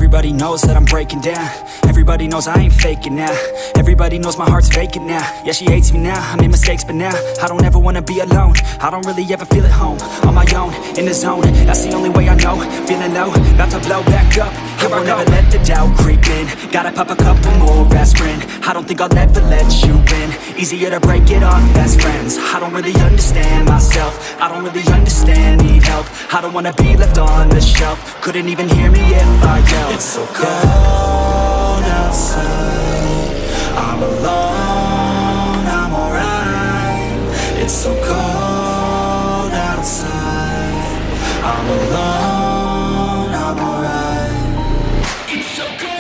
Everybody knows that I'm breaking down. Everybody knows I ain't faking now. Everybody knows my heart's vacant now. Yeah, she hates me now, I made mistakes but now I don't ever wanna be alone. I don't really ever feel at home. On my own, in the zone, that's the only way I know. Feeling low, about to blow back up. Here I never let the doubt creep in. Gotta pop a couple more aspirin. I don't think I'll ever let you in. Easier to break it off best friends. I don't really understand myself. I don't really understand, need help. I don't wanna be left on the shelf. Couldn't even hear me if I yelled. It's so cold outside, I'm alone, I'm alright. It's so cold outside, I'm alone, I'm alright. It's so cold.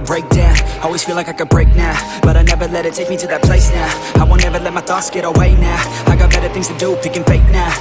Break down, always feel like I could break now, but I never let it take me to that place now. I won't ever let my thoughts get away now. I got better things to do, picking fate now.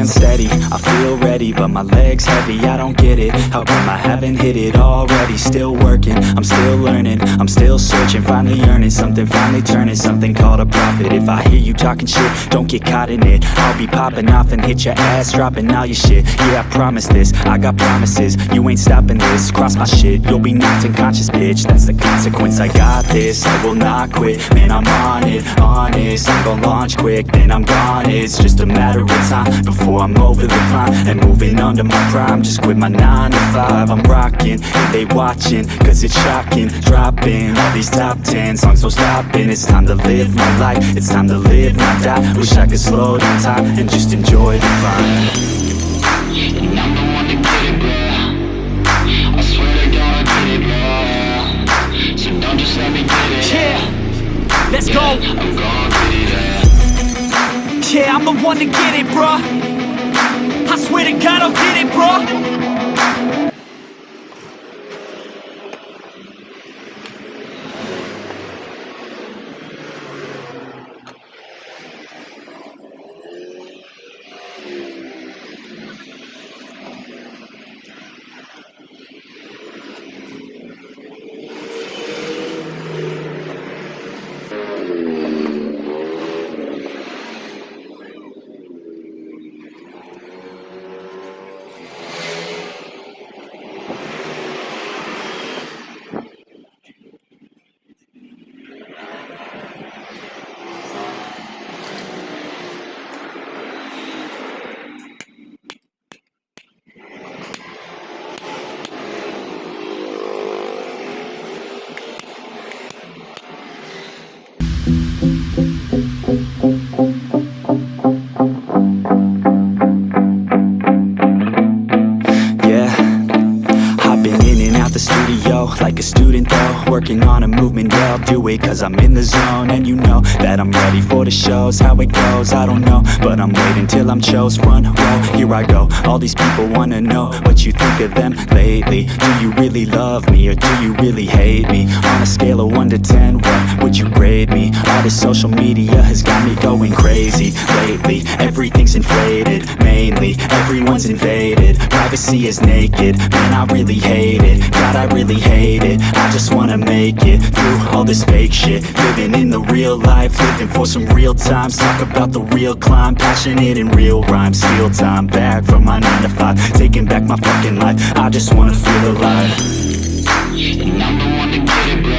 Steady, I feel ready, but my legs heavy, I don't get it. How come I haven't hit it already? Still working, I'm still learning, I'm still searching, finally earning something, finally turning something called a profit. If I hear you talking shit, don't get caught in it. I'll be popping off and hit your ass, dropping all your shit. Yeah, I promise this, I got promises, you ain't stopping this. Cross my shit, you'll be knocked unconscious, bitch. That's the consequence, I got this, I will not quit. Man, I'm on it, honest, I'm gon' launch quick, then I'm gone. It's just a matter of time before I'm over the climb and moving under my prime. Just quit my 9 to 5, I'm rocking, and they watching, cause it's shocking. Dropping all these top 10 songs, so stopping. It's time to live my life, it's time to live, not die. Wish I could slow down time and just enjoy the climb. And I'm the one to get it, bro. I swear to God I get it, bro. So don't just let me get it. Yeah, let's go. I'm gonna get it, yeah, I'm the one to get it, bro. I swear to God I'll get it, bro. do it cause I'm in the zone. And you know that I'm ready for the shows. How it goes, I don't know, but I'm waiting till I'm chose. Front row, here I go. All these people wanna know what you think of them lately. Do you really love me or do you really hate me? On a scale of 1 to 10, what would you grade me? All this social media has got me going crazy lately. Everything's inflated, mainly everyone's invaded. Privacy is naked, man I really hate it. God I really hate it, I just wanna make it through all this fake shit. Living in the real life, living for some real times. Talk about the real climb, passionate in real rhymes. Steal time back from my 9 to 5, taking back my fucking life. I just wanna feel alive. And I'm the one to get it, bro.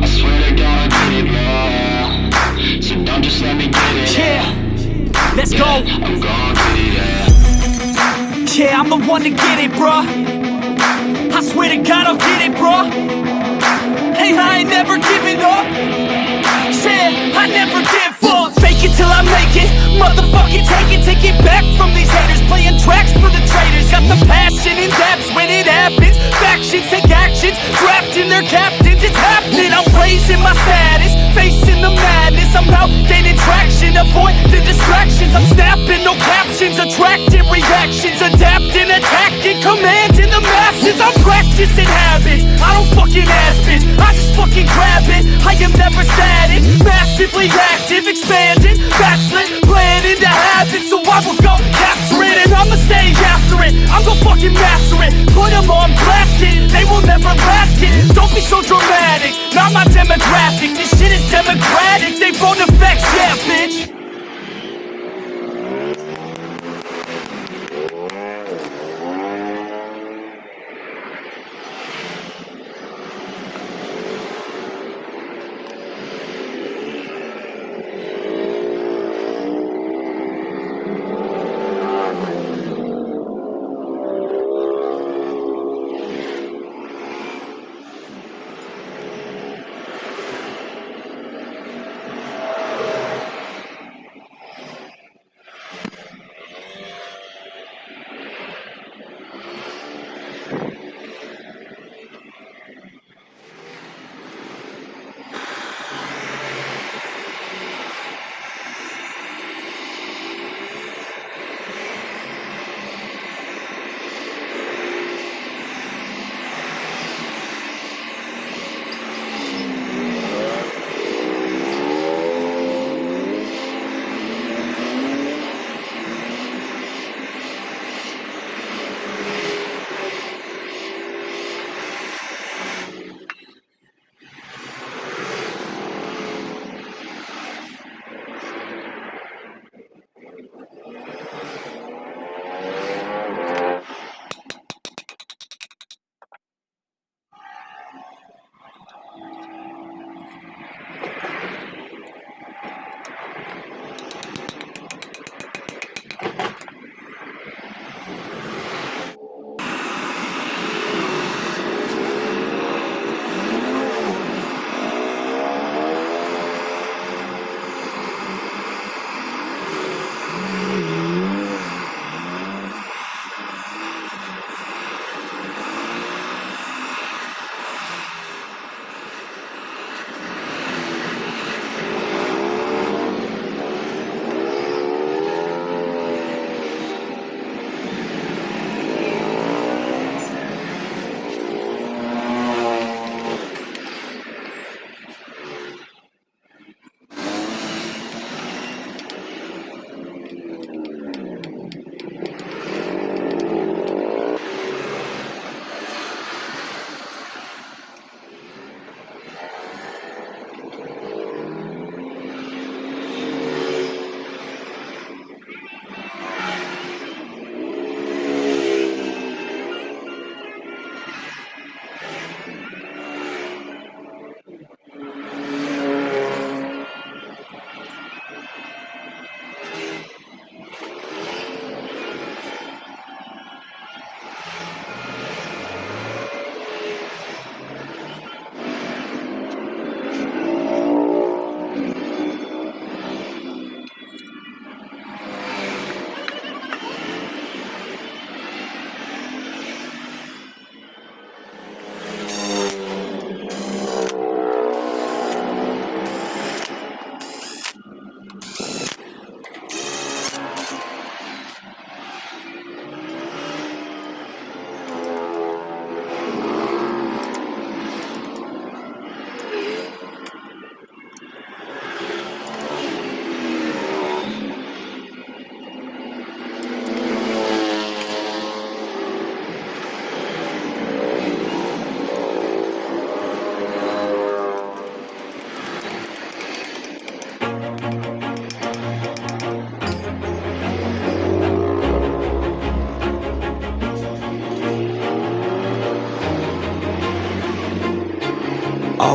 I swear to God I get it, bro. So don't just let me get it. Yeah, let's go. I'm gonna get it, yeah. Yeah, I'm the one to get it, bruh. I swear to God I'll get it, bruh. Hey, I ain't never giving up. Yeah, I never give up. Fake it till I make it. Motherfucking take it back from these haters. Playing tracks for the traitors. Got the passion in depths when it happens. Factions take actions, drafting their captains. It's happening, I'm raising my status, facing the madness. I'm out gaining traction, avoid the distractions. I'm snapping, no captions, attracting reactions. Adapting, attacking, commanding the masses. I'm practicing habits, I don't fucking ask it, I just fucking grab it. I am never static, massively active, expanding, backslid, playing into habits. So I will go capture it and I'ma stay after it. I'm gon' fucking master it, put them on blast, kid. They will never last, kid. Don't be so dramatic, not my demographic. This shit is democratic, they vote effects, yeah, bitch.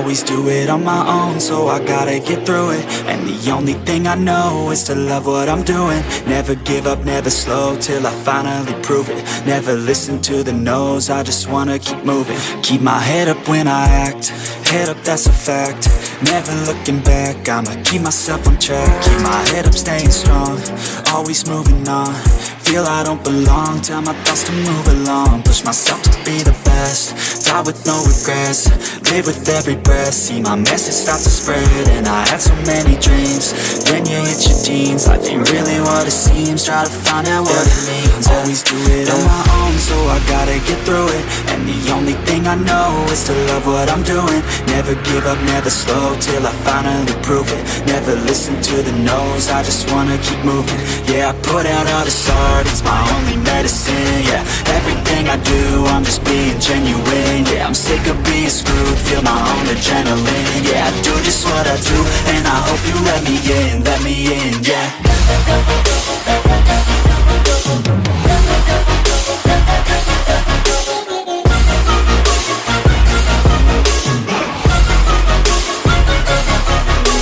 always do it on my own, so I gotta get through it. And the only thing I know is to love what I'm doing. Never give up, never slow, till I finally prove it. Never listen to the no's, I just wanna keep moving. Keep my head up when I act, head up, that's a fact. Never looking back, I'ma keep myself on track. Keep my head up, staying strong, always moving on. Feel I don't belong, tell my thoughts to move along. Push myself to be the best, die with no regrets. Live with every breath, see my message start to spread. And I had so many dreams, then you hit your teens. Life ain't really what it seems, try to find out what it means. Always do it on my own, so I gotta get through it. And the only thing I know is to love what I'm doing. Never give up, never slow, till I finally prove it. Never listen to the no's, I just wanna keep moving. Yeah, I put out all this art, it's my only medicine. Yeah, everything I do, I'm just being genuine. Yeah, I'm sick of being screwed, feel my own adrenaline. Yeah, I do just what I do, and I hope you let me in, yeah.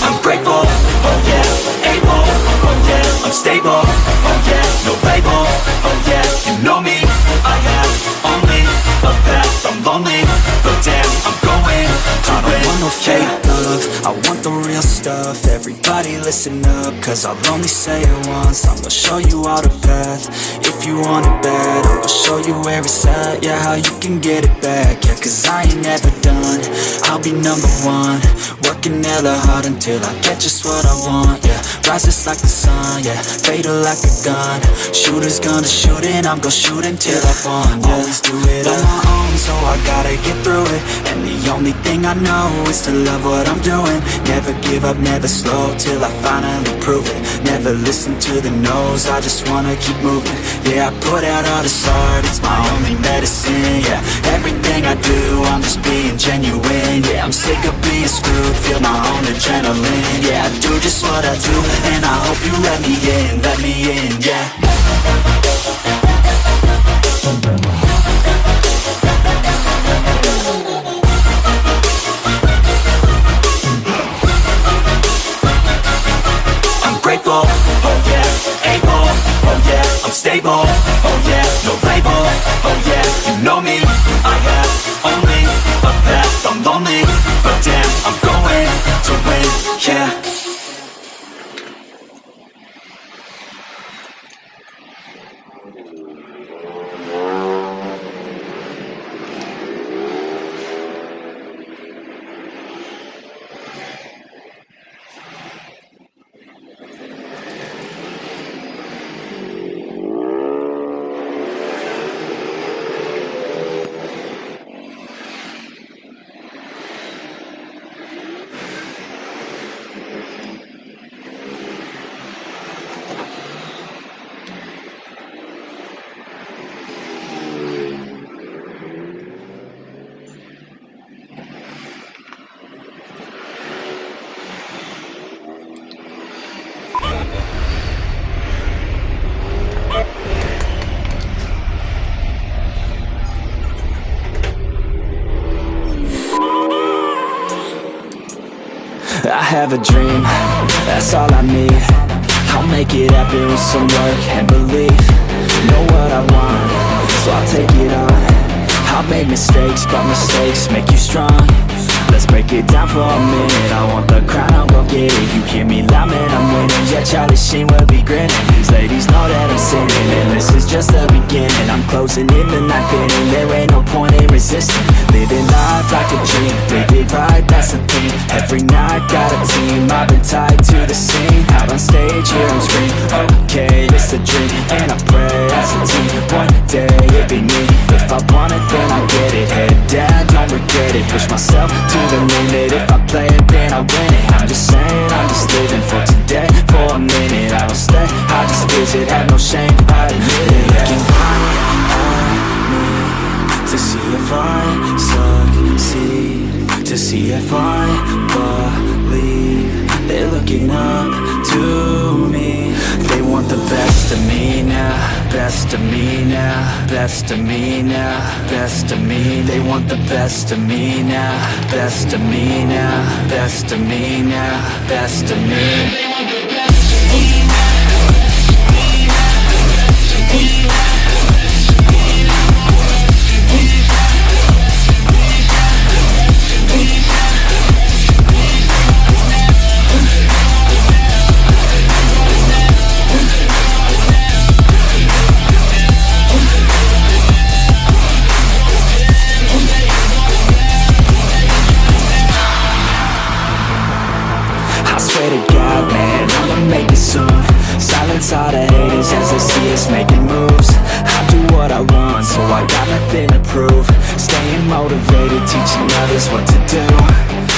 I'm grateful, oh yeah, able, oh yeah, I'm stable, oh yeah, no label, oh yeah, you know me, I have only a path, I'm lonely, but damn, I'm going to win. I don't want no fake love, I want the real stuff. Everybody listen up, cause I'll only say it once. I'm gonna show you all the path, if you want it bad. I'm gonna show you where it's at, yeah, how you can get it back. Yeah, cause I ain't never done, I'll be number one. Working hella hard until I get just what I want, yeah. Rises like the sun, yeah, fatal like a gun. Shooter's gonna shoot and I'm gonna shoot until I won, yeah. Always do it on my own, so I gotta get through it. And the only thing I know is to love what I'm doing. Never give up, never slow, till I finally prove it. Never listen to the no's, I just wanna keep moving. Yeah, I put out all this art, it's my only medicine. Yeah, everything I do, I'm just being genuine. Yeah, I'm sick of being screwed, feel my own adrenaline. Yeah, I do just what I do, and I hope you let me in, yeah. Grateful, oh yeah, able, oh yeah, I'm stable, oh yeah, no label, oh yeah, you know me, I have only a path, I'm lonely, but damn, I'm going to win, yeah. I have a dream, that's all I need. I'll make it happen with some work and belief. Know what I want, so I'll take it on. I've made mistakes, but mistakes make you strong. Let's break it down for a minute. I want the crown, I'm gon' get it. You hear me loud, man, I'm winning. Yeah, Charlie Sheen will be grinning. These ladies know that I'm sinning, and this is just the beginning. I'm closing in the ninth inning, there ain't no point in resisting. Living life like a dream, live it right, that's the theme. Every night, got a team, I've been tied to the scene. Out on stage, hear them scream, okay, it's a dream. And I pray as a team, one day it'll be me. If I want it, then I get it. Head down, don't regret it. Push myself to the limit. If I play it, then I win it. I'm just saying, I'm just living for today, for a minute. I don't stay, I just visit, have no shame, I admit it. Looking right at me to see if I succeed, to see if I believe. They're looking up to me, they want the best of me now. best of me now, best of me now, best of me. They want the best of me now, best of me now, best of me now, best of me. Silence all the haters as they see us making moves. I do what I want, so I got nothing to prove. Staying motivated, teaching others what to do.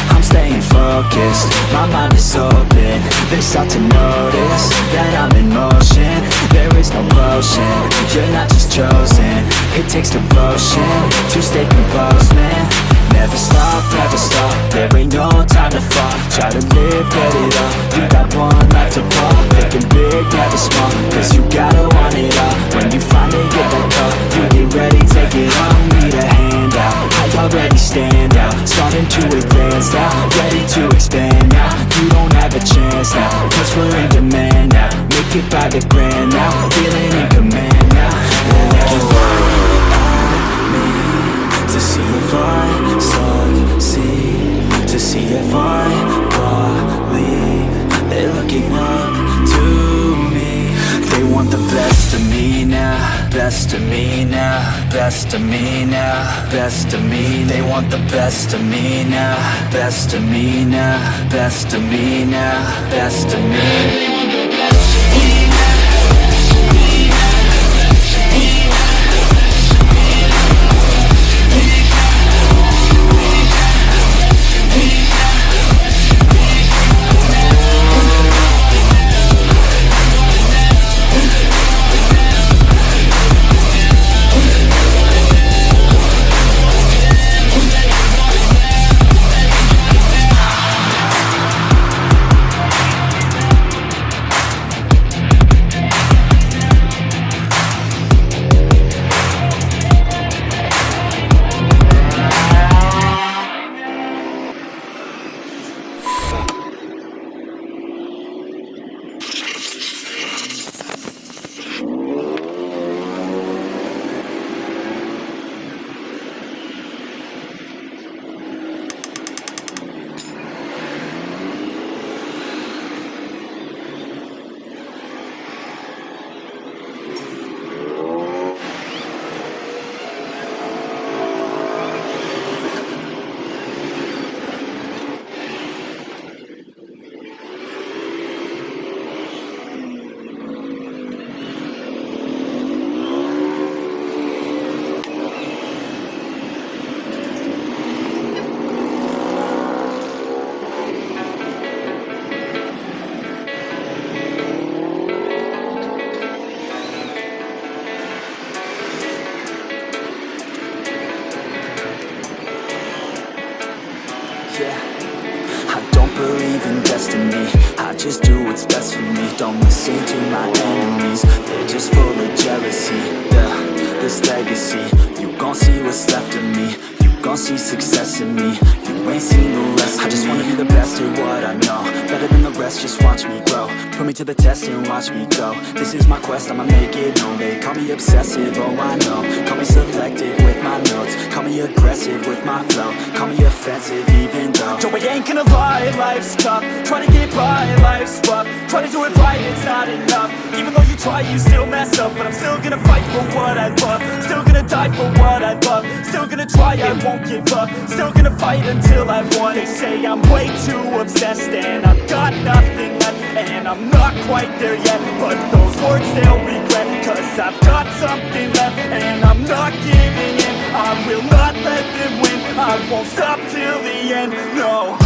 I'm staying focused, my mind is open. They start to notice that I'm in motion. There is no potion, you're not just chosen. It takes devotion to stay composed, man. Never stop, there ain't no time to fall. Try to live, get it up, you got one life to pop. Thinking big, never small, cause you gotta want it all. When you finally get that call, you get ready, take it on. Need a hand out, I already stand out. Starting to advance now, ready to expand now. You don't have a chance now, cause we're in demand now. Make it by the grand now, feeling in command now. And they can look at me to see if I succeed, to see if I believe. They're looking up to me. They want the best of me now, best of me now, best of me now, best of me. They want the best of me now, best of me now, best of me now, best of me. Just do what's best for me. Don't listen to my enemies, they're just full of jealousy. Yeah, this legacy, you gon' see what's left of me. You gon' see success in me, you ain't seen the rest of me. I just wanna be the best at what I know, better than the rest, just watch me grow. Put me to the test and watch me go. This is my quest, I'ma make it known. They call me obsessive, oh I know. Call me selective with my notes, call me aggressive with my flow. Call me offensive even though Joe, I ain't gonna lie, life's tough. Try to get by, life's rough. Try to do it right, it's not enough. Even though you try, you still mess up. But I'm still gonna fight for what I love. Still gonna die for what I love. Still gonna try, I won't give up. Still gonna fight until I've won. They say I'm way too obsessed and I've got nothing left, and I'm not quite there yet, but those words they'll regret, cause I've got something left and I'm not giving in. I will not let them win, I won't stop till the end, no.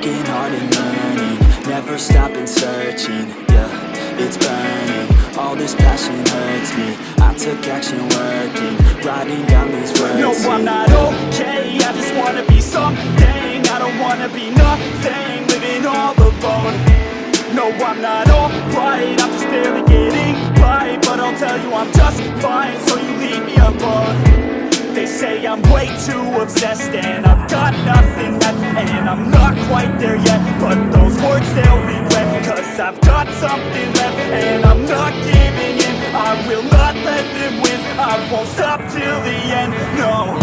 working hard and learning, never stopping searching, yeah, it's burning. All this passion hurts me, I took action working, writing down these words. No, I'm not okay, I just wanna be something. I don't wanna be nothing, living all alone. No, I'm not alright, I'm just barely getting by. But I'll tell you I'm just fine, so you leave me alone. They say I'm way too obsessed and I've got nothing left, and I'm not quite there yet, but those words they'll regret, cause I've got something left and I'm not giving in. I will not let them win, I won't stop till the end, no.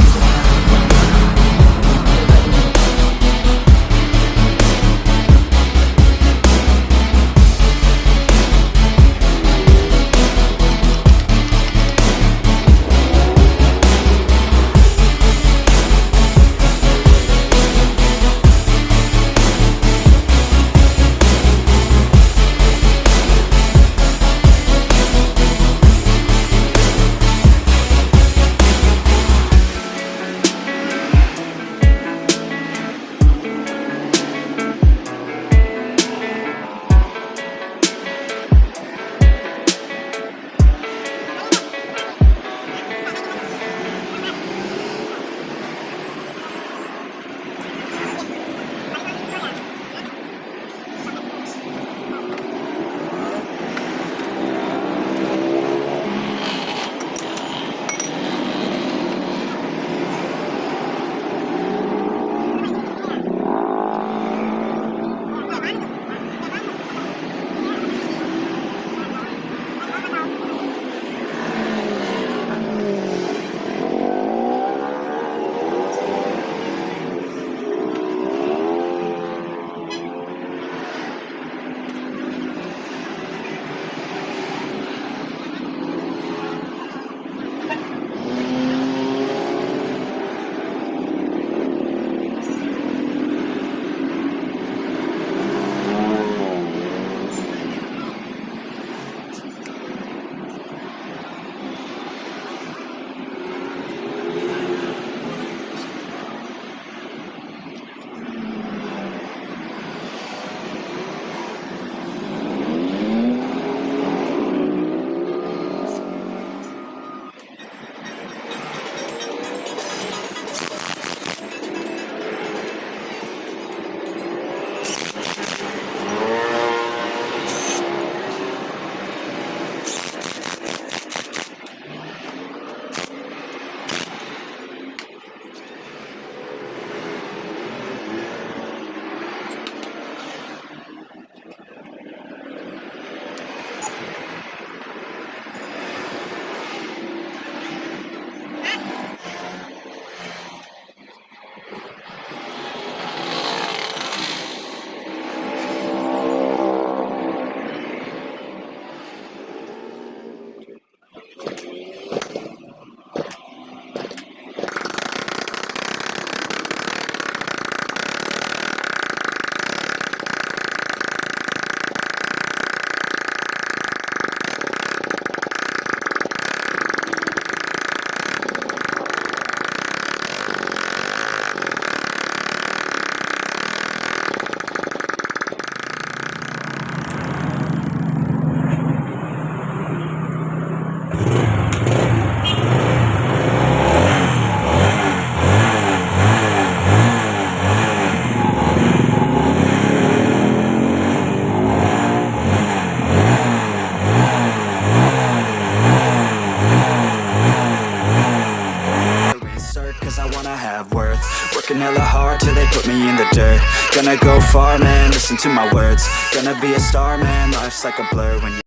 Working hella hard till they put me in the dirt. Gonna go far, man, listen to my words. Gonna be a star, man, life's like a blur when you